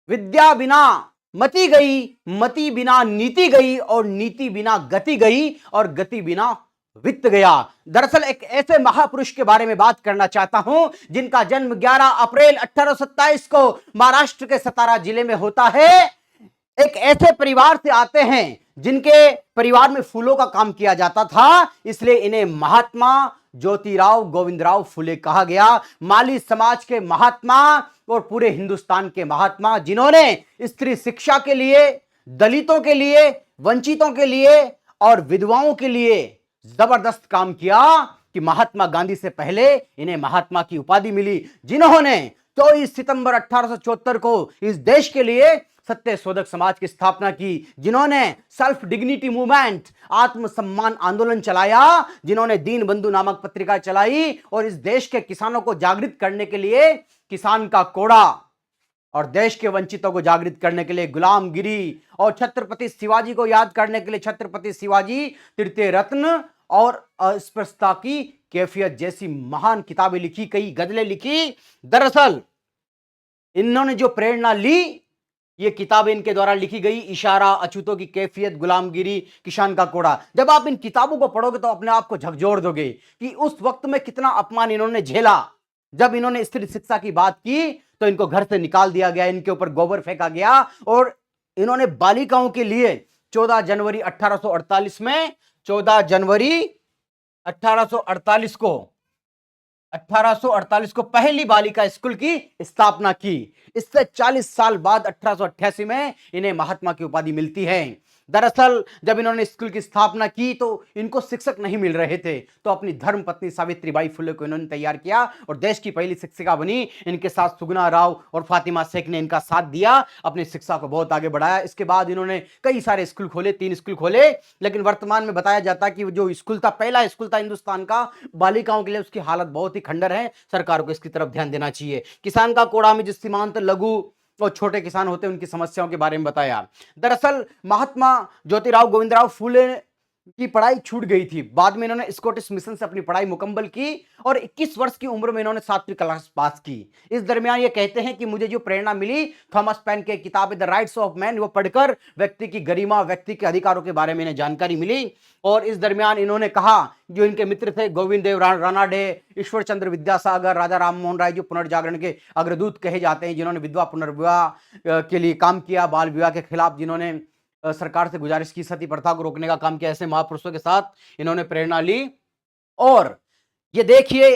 विद्या बिना मति गई, मति बिना नीति गई, और नीति बिना गति गई, और गति बिना वित्त गया। दरअसल एक ऐसे महापुरुष के बारे में बात करना चाहता हूं जिनका जन्म 11 अप्रैल 1827 को महाराष्ट्र के सतारा जिले में होता है। एक ऐसे परिवार से आते हैं जिनके परिवार में फूलों का काम किया जाता था, इसलिए इन्हें महात्मा ज्योतिराव गोविंदराव फुले कहा गया। माली समाज के महात्मा और पूरे हिंदुस्तान के महात्मा, जिन्होंने स्त्री शिक्षा के लिए, दलितों के लिए, वंचितों के लिए और विधवाओं के लिए जबरदस्त काम किया कि महात्मा गांधी से पहले इन्हें महात्मा की उपाधि मिली। जिन्होंने 24 सितंबर 1874 को इस देश के लिए सत्य शोधक समाज की स्थापना की, जिन्होंने सेल्फ डिग्निटी मूवमेंट, आत्मसम्मान आंदोलन चलाया, जिन्होंने दीन बंधु नामक पत्रिका चलाई और इस देश के किसानों को जागृत करने के लिए किसान का कोड़ा, और देश के वंचितों को जागृत करने के लिए गुलामगिरी, और छत्रपति शिवाजी को याद करने के लिए छत्रपति शिवाजी, तृतीय रत्न और अस्पृश्यता की कैफियत जैसी महान किताबें लिखी, कई गजलें लिखी। दरअसल इन्होंने जो प्रेरणा ली, ये किताबें इनके द्वारा लिखी गई, इशारा, अछूतों की कैफियत, गुलामगिरी, किसान का कोड़ा। जब आप इन किताबों को पढ़ोगे तो अपने आप को झकझोर दोगे कि उस वक्त में कितना अपमान इन्होंने झेला। जब इन्होंने स्त्री शिक्षा की बात की तो इनको घर से निकाल दिया गया, इनके ऊपर गोबर फेंका गया, और इन्होंने बालिकाओं के लिए 14 जनवरी 1848 में 14 जनवरी 1848 को पहली बालिका स्कूल की स्थापना की। इससे 40 साल बाद 1888 में इन्हें महात्मा की उपाधि मिलती है। दरअसल जब इन्होंने स्कूल की स्थापना की तो इनको शिक्षक नहीं मिल रहे थे, तो अपनी धर्म पत्नी सावित्रीबाई फुले को इन्होंने तैयार किया और देश की पहली शिक्षिका बनी। इनके साथ सुगुना राव और फातिमा शेख ने इनका साथ दिया, अपनी शिक्षा को बहुत आगे बढ़ाया। इसके बाद इन्होंने कई सारे स्कूल खोले, 3 स्कूल खोले, लेकिन वर्तमान में बताया जाता है कि जो स्कूल था, पहला स्कूल था हिंदुस्तान का बालिकाओं के लिए, उसकी हालत बहुत ही खंडर है। सरकार को इसकी तरफ ध्यान देना चाहिए। किसान का कोड़ा में जिस सीमांत, लघु और छोटे किसान होते हैं उनकी समस्याओं के बारे में बताया। दरअसल महात्मा ज्योतिराव गोविंदराव फूले की पढ़ाई छूट गई थी। बाद में इन्होंने स्कॉटिश मिशन से अपनी पढ़ाई मुकम्मल की और 21 वर्ष की उम्र में इन्होंने 7वीं क्लास पास की। इस दरमियान ये कहते हैं कि मुझे जो प्रेरणा मिली थॉमस पेन के किताब द राइट्स ऑफ मैन, वो पढ़कर व्यक्ति की गरिमा, व्यक्ति के अधिकारों के बारे में इन्हें जानकारी मिली। और इस दरमियान इन्होंने कहा, जो इनके मित्र थे गोविंद देव रानाडे, ईश्वर चंद्र विद्यासागर, राजा राम मोहन राय, जो पुनर्जागरण के अग्रदूत कहे जाते हैं, जिन्होंने विधवा पुनर्विवाह के लिए काम किया, बाल विवाह के खिलाफ जिन्होंने सरकार से गुजारिश की, सती प्रथा को रोकने का काम किया, ऐसे महापुरुषों के साथ इन्होंने प्रेरणा ली। और ये देखिए,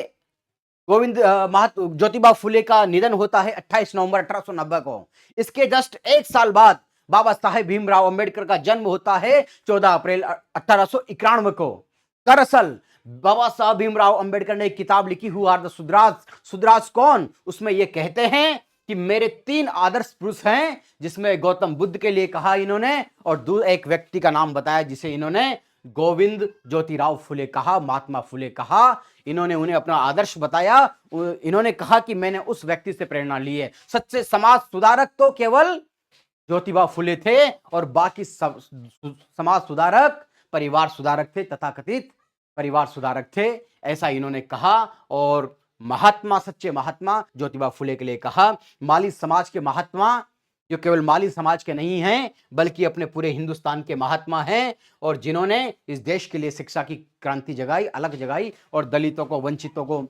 ज्योतिबा फुले का निधन होता है 28 नवंबर 1890 को। इसके जस्ट 1 साल बाद बाबा साहेब भीमराव अंबेडकर का जन्म होता है 14 अप्रैल 1891 को। दरअसल बाबा साहब भीमराव अंबेडकर ने एक किताब लिखी, who are the Shudras. Shudras कौन? उसमें ये कहते हैं कि मेरे 3 आदर्श पुरुष हैं, जिसमें गौतम बुद्ध के लिए कहा इन्होंने, और एक व्यक्ति का नाम बताया जिसे इन्होंने गोविंद ज्योतिराव फुले कहा, महात्मा फुले कहा। इन्होंने उन्हें अपना आदर्श बताया। इन्होंने कहा कि मैंने उस व्यक्ति से प्रेरणा ली है। सच्चे समाज सुधारक तो केवल ज्योतिबा फुले थे, और बाकी सब समाज सुधारक परिवार सुधारक थे, तथाकथित परिवार सुधारक थे, ऐसा इन्होंने कहा। और महात्मा, सच्चे महात्मा ज्योतिबा फुले के लिए कहा। माली समाज के महात्मा, जो केवल माली समाज के नहीं हैं बल्कि अपने पूरे हिंदुस्तान के महात्मा हैं, और जिन्होंने इस देश के लिए शिक्षा की क्रांति जगाई, अलग जगाई, और दलितों को, वंचितों को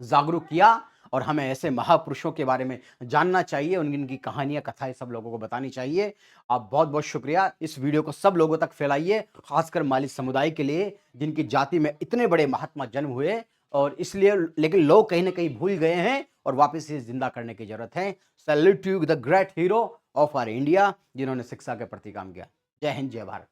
जागरूक किया। और हमें ऐसे महापुरुषों के बारे में जानना चाहिए, उनकी कहानियां, कथाएं सब लोगों को बतानी चाहिए। आप बहुत बहुत शुक्रिया। इस वीडियो को सब लोगों तक फैलाइए, खासकर माली समुदाय के लिए, जिनकी जाति में इतने बड़े महात्मा जन्म हुए, और इसलिए लेकिन लोग कहीं ना कहीं भूल गए हैं और वापस से जिंदा करने की जरूरत है। Salute to the great hero of our India, जिन्होंने शिक्षा के प्रति काम किया। जय हिंद, जय भारत।